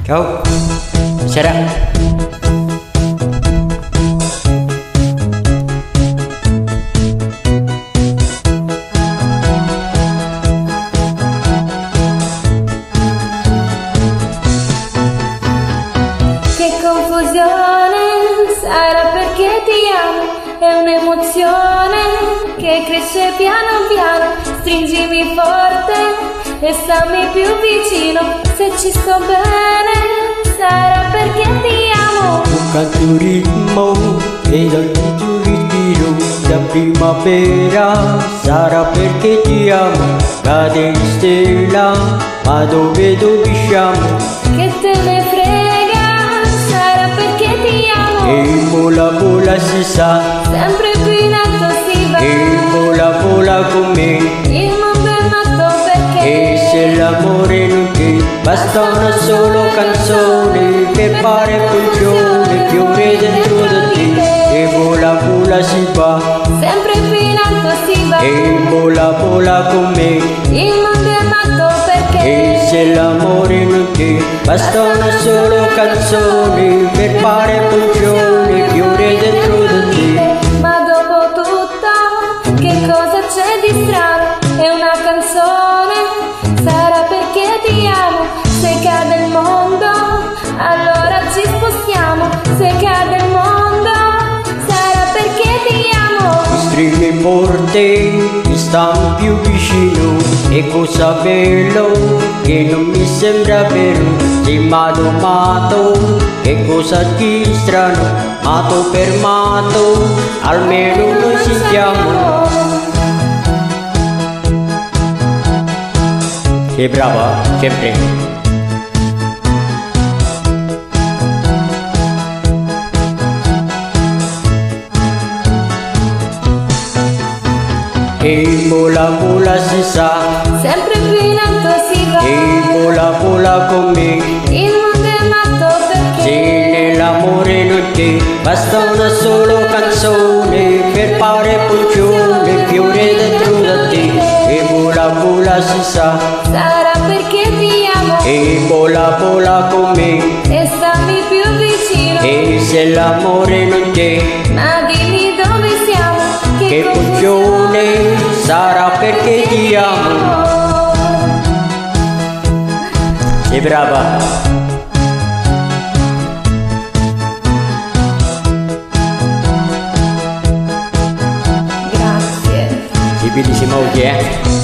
Ciao, sera. Che confusione, sarà perché ti amo, è un'emozione che cresce piano piano, stringimi forte e stammi più vicino, se ci sto bene, sarà perché ti amo. Bukan tu ritmo e dal tuo ritiro da primavera, sarà perché ti amo, cade in stella, ma dove siamo? Che te ne frega, sarà perché ti amo. E vola si sa, Sempre più in alto si va, e vola con me. il mondo è matto perché. E se l'amore non c'è, basta una sola canzone per fare funzione, fiore dentro da te. E vola si va, Sempre più in alto si va, e vola con me. il mondo è matto perché. E se l'amore non c'è, basta una sola canzone per fare funzione, fiore dentro da te. Ma dopo tutto, che cosa c'è di strano? È una canzone, sarà perché ti amo. Se cade il mondo, allora ci spostiamo. Se cade il mondo, sarà perché ti amo. Stringimi forte, mi stanno più vicino, e cosa bello che non mi sembra vero. Sei mato, che cosa di strano, mato per mato, almeno noi ci siamo. Sei brava, sempre. E vola si sa, Sempre più in alto si va, e vola con me. il mondo è matto perché. Se nell'amore non c'è, basta una sola canzone per fare funzione, fiore dentro da te. E vola si sa, Sarà perché ti amo e vola con me. e stammi più vicino. E se l'amore non c'è, Ma dimmi dove siamo, che funzione, sarà perché ti amo. Sei brava. Grazie. Sei bellissima oggi, eh?